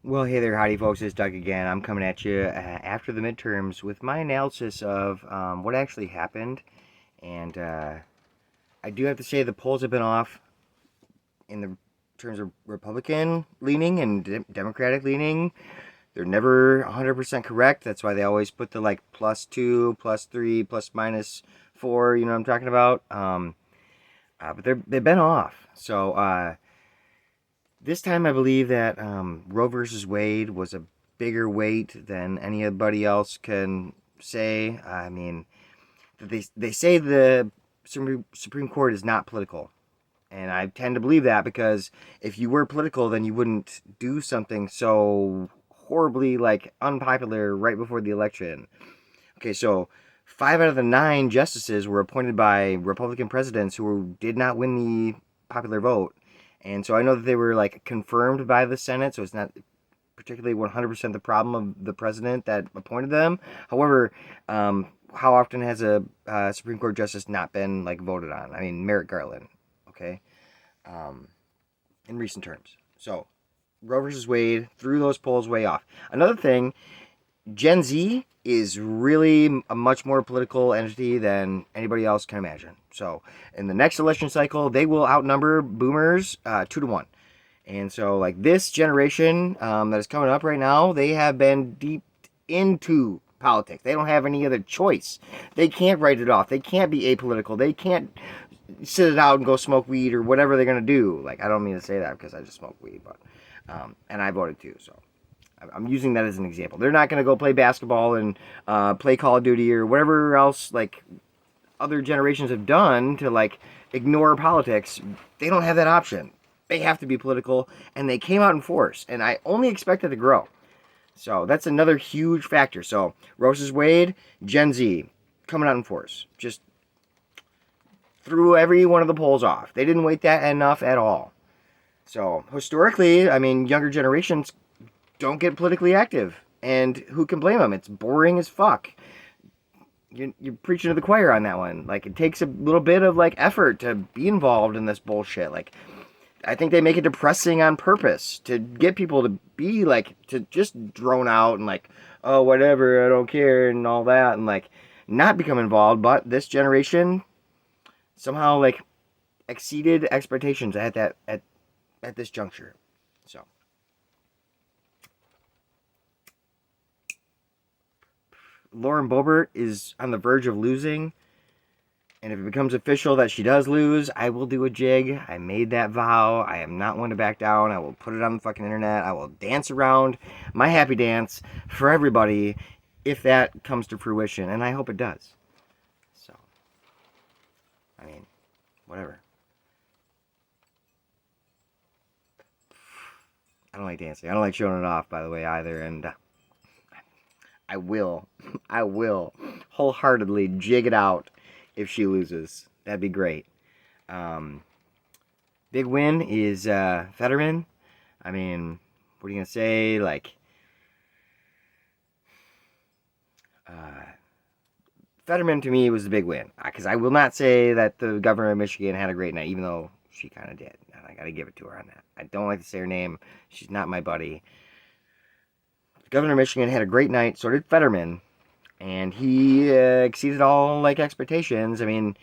Well, hey there, howdy folks, it's Doug again. I'm coming at you after the midterms with my analysis of what actually happened. And I do have to say the polls have been off in the terms of Republican leaning and Democratic leaning. They're never 100% correct. That's why they always put the like +2, +3, ±4, you know what I'm talking about? But they've been off. So this time, I believe that Roe versus Wade was a bigger weight than anybody else can say. I mean, they say the Supreme Court is not political, and I tend to believe that because if you were political, then you wouldn't do something so horribly like unpopular right before the election. Okay, so 5 out of the 9 justices were appointed by Republican presidents who did not win the popular vote. And so I know that they were like confirmed by the Senate, so it's not particularly 100% the problem of the president that appointed them. However, how often has a Supreme Court justice not been like voted on? I mean, Merrick Garland, okay, um, in recent terms. So Roe versus Wade threw those polls way off. Another thing, Gen Z is really a much more political entity than anybody else can imagine. So in the next election cycle, they will outnumber boomers 2 to 1. And so, like this generation that is coming up right now, they have been deep into politics. They don't have any other choice. They can't write it off. They can't be apolitical. They can't sit it out and go smoke weed or whatever they're gonna do. Like I don't mean to say that because I just smoke weed, but and I voted too, so I'm using that as an example. They're not going to go play basketball and play Call of Duty or whatever else like other generations have done to like ignore politics. They don't have that option. They have to be political, and they came out in force. And I only expect it to grow. So that's another huge factor. So Roe versus Wade, Gen Z coming out in force. Just threw every one of the polls off. They didn't wait that enough at all. So historically, I mean, younger generations don't get politically active. And who can blame them? It's boring as fuck. You're preaching to the choir on that one. Like, it takes a little bit of, like, effort to be involved in this bullshit. Like, I think they make it depressing on purpose to get people to be, like, to just drone out and, like, oh, whatever, I don't care, and all that, and, like, not become involved. But this generation somehow, like, exceeded expectations at this juncture. So. Lauren Boebert is on the verge of losing. And if it becomes official that she does lose, I will do a jig. I made that vow. I am not one to back down. I will put it on the fucking internet. I will dance around my happy dance for everybody if that comes to fruition. And I hope it does. So, I mean, whatever. I don't like dancing. I don't like showing it off, by the way, either. And I will, I will wholeheartedly jig it out if she loses. That'd be great. Um, Big win is Fetterman. I mean, what are you gonna say? Like, uh, Fetterman to me was the big win because I will not say that the governor of Michigan had a great night, even though she kind of did. And I gotta give it to her on that. I don't like to say her name. She's not my buddy. The governor of Michigan had a great night. So did Fetterman, and he exceeded all like expectations. I mean,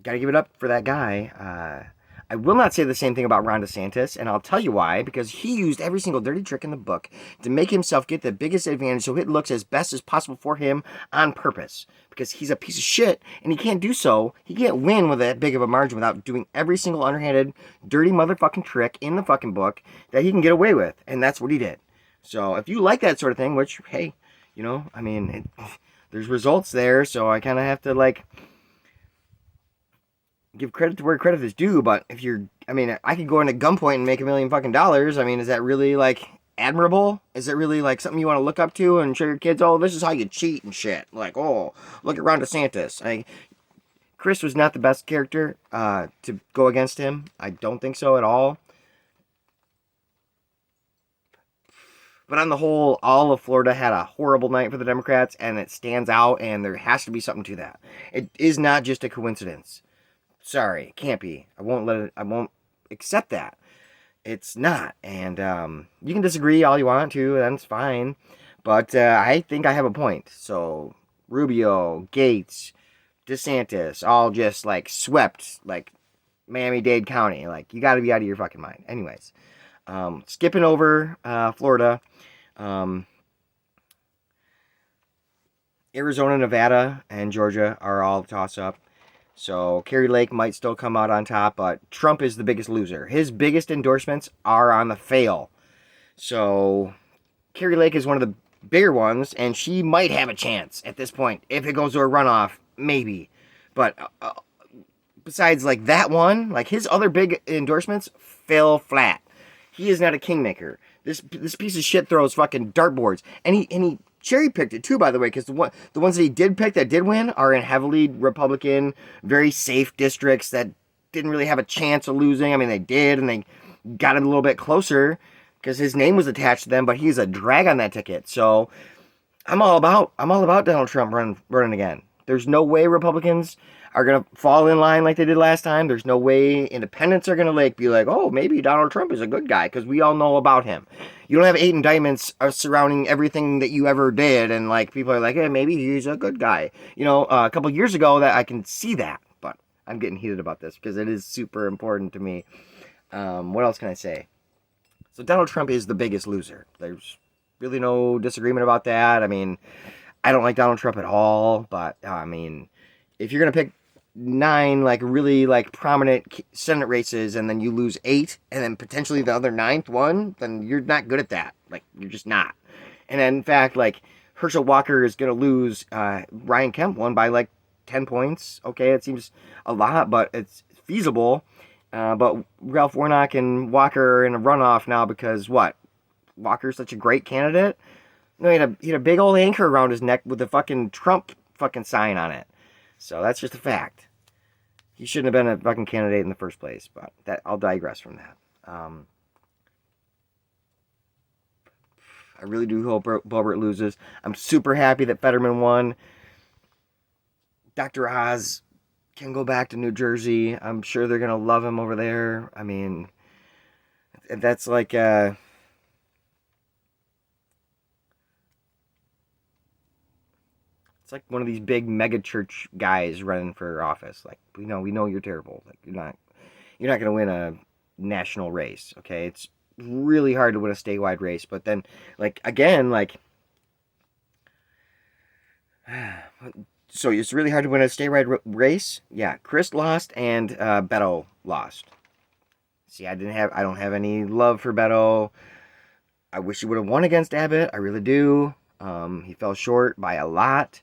gotta give it up for that guy. I will not say the same thing about Ron DeSantis, and I'll tell you why. Because he used every single dirty trick in the book to make himself get the biggest advantage so it looks as best as possible for him on purpose. Because he's a piece of shit, and he can't do so. He can't win with that big of a margin without doing every single underhanded, dirty motherfucking trick in the fucking book that he can get away with. And that's what he did. So if you like that sort of thing, which, hey, you know, I mean, there's results there, so I kind of have to, like, give credit to where credit is due, but if you're, I mean, I could go into gunpoint and make $1 million fucking dollars. I mean, is that really like admirable? Is it really like something you want to look up to and show your kids? Oh, this is how you cheat and shit. Like, oh, look at Ron DeSantis. Chris was not the best character to go against him. I don't think so at all. But on the whole, all of Florida had a horrible night for the Democrats, and it stands out, and there has to be something to that. It is not just a coincidence. Sorry, it can't be. I won't accept that. It's not. And you can disagree all you want to, that's fine. But I think I have a point. So Rubio, Gates, DeSantis, all just like swept like Miami-Dade County. Like, you got to be out of your fucking mind. Anyways, skipping over Florida, um, Arizona, Nevada, and Georgia are all toss up. So Kerry Lake might still come out on top, but Trump is the biggest loser. His biggest endorsements are on the fail. So Kerry Lake is one of the bigger ones, and she might have a chance at this point. If it goes to a runoff, maybe. But besides like that one, like his other big endorsements fell flat. He is not a kingmaker. This piece of shit throws fucking dartboards, and he cherry picked it too, by the way, because the ones that he did pick that did win are in heavily Republican, very safe districts that didn't really have a chance of losing. I mean, they did, and they got him a little bit closer because his name was attached to them, but he's a drag on that ticket. So I'm all about Donald Trump running again. There's no way Republicans are gonna fall in line like they did last time. There's no way independents are gonna like be like, oh, maybe Donald Trump is a good guy because we all know about him. You don't have 8 indictments surrounding everything that you ever did, and like people are like, hey, maybe he's a good guy. You know, a couple years ago that I can see that, but I'm getting heated about this because it is super important to me. What else can I say? So Donald Trump is the biggest loser. There's really no disagreement about that. I mean, I don't like Donald Trump at all, but I mean, if you're gonna pick 9 like really like prominent Senate races and then you lose 8 and then potentially the other ninth one, then you're not good at that. Like, you're just not. And in fact, like Herschel Walker is gonna lose. Ryan Kemp won by like 10 points. Okay, it seems a lot, but it's feasible. But Ralph Warnock and Walker are in a runoff now because what? Walker's such a great candidate. No, he had a big old anchor around his neck with the fucking Trump fucking sign on it. So that's just a fact. He shouldn't have been a fucking candidate in the first place, but that I'll digress from that. I really do hope Boebert loses. I'm super happy that Fetterman won. Dr. Oz can go back to New Jersey. I'm sure they're gonna love him over there. I mean, that's like it's like one of these big mega church guys running for office. Like, we know you're terrible. Like, you're not gonna win a national race. Okay, it's really hard to win a statewide race. But then, like, again, like, so it's really hard to win a statewide race. Yeah, Chris lost and Beto lost. See, I don't have any love for Beto. I wish he would have won against Abbott. I really do. He fell short by a lot.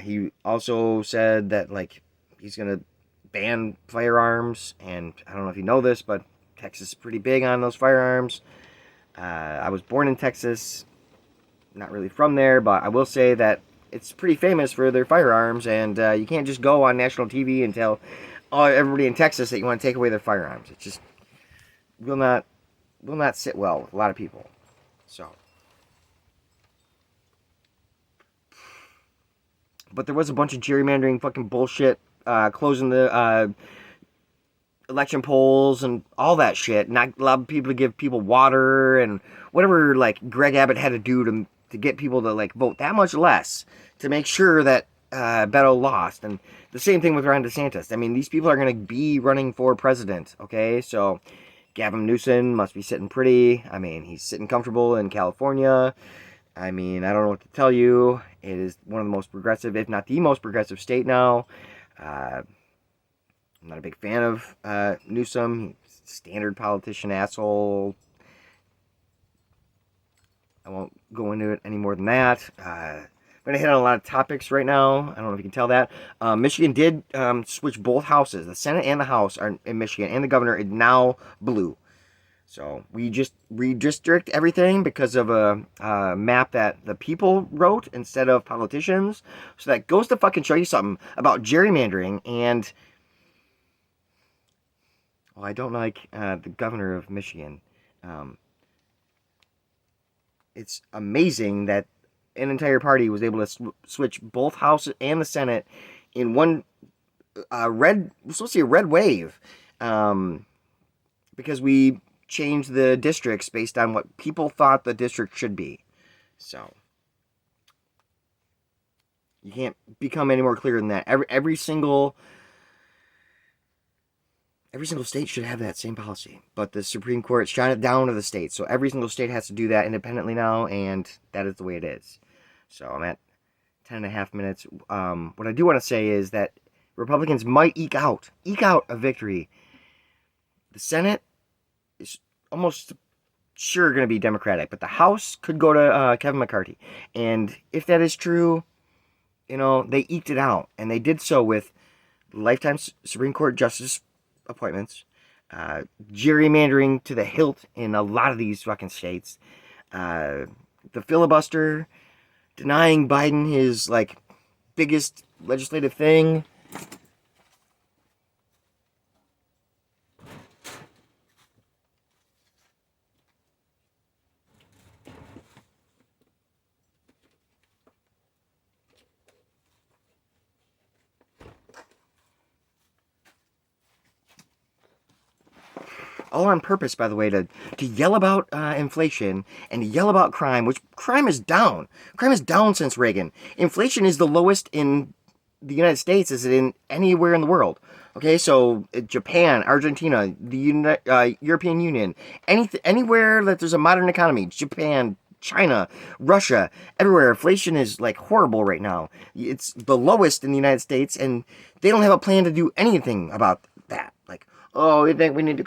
He also said that like he's gonna ban firearms, and I don't know if you know this, but Texas is pretty big on those firearms. I was born in Texas, not really from there, but I will say that it's pretty famous for their firearms, and you can't just go on national TV and tell everybody in Texas that you want to take away their firearms. It just will not sit well with a lot of people. So, but there was a bunch of gerrymandering fucking bullshit, closing the election polls and all that shit. Not allowing people to give people water and whatever like Greg Abbott had to do to get people to like vote that much less to make sure that Beto lost. And the same thing with Ron DeSantis. I mean, these people are going to be running for president, okay? So Gavin Newsom must be sitting pretty. I mean, he's sitting comfortable in California. I mean, I don't know what to tell you. It is one of the most progressive, if not the most progressive state now. I'm not a big fan of Newsom. He's a standard politician asshole. I won't go into it any more than that. I'm going to hit on a lot of topics right now. I don't know if you can tell that. Michigan did switch both houses. The Senate and the House are in Michigan, and the governor is now blue. So we just redistrict everything because of a map that the people wrote instead of politicians. So that goes to fucking show you something about gerrymandering. And well, I don't like the governor of Michigan. It's amazing that an entire party was able to switch both House and the Senate in one supposed to be a red wave, because we change the districts based on what people thought the district should be. So you can't become any more clear than that. Every single state should have that same policy, but the Supreme Court shot it down to the states. So every single state has to do that independently now, and that is the way it is. So I'm at 10.5 minutes. What I do want to say is that Republicans might eke out a victory. The Senate is almost sure going to be Democratic, but the House could go to Kevin McCarthy. And if that is true, they eked it out, and they did so with lifetime Supreme Court justice appointments, gerrymandering to the hilt in a lot of these fucking states, the filibuster, denying Biden his biggest legislative thing. All on purpose, by the way, to yell about inflation and to yell about crime, which crime is down. Crime is down since Reagan. Inflation is the lowest in the United States as it in anywhere in the world. Okay, so Japan, Argentina, the European Union, anywhere that there's a modern economy, Japan, China, Russia, everywhere, inflation is horrible right now. It's the lowest in the United States, and they don't have a plan to do anything about that. Oh, we think we need to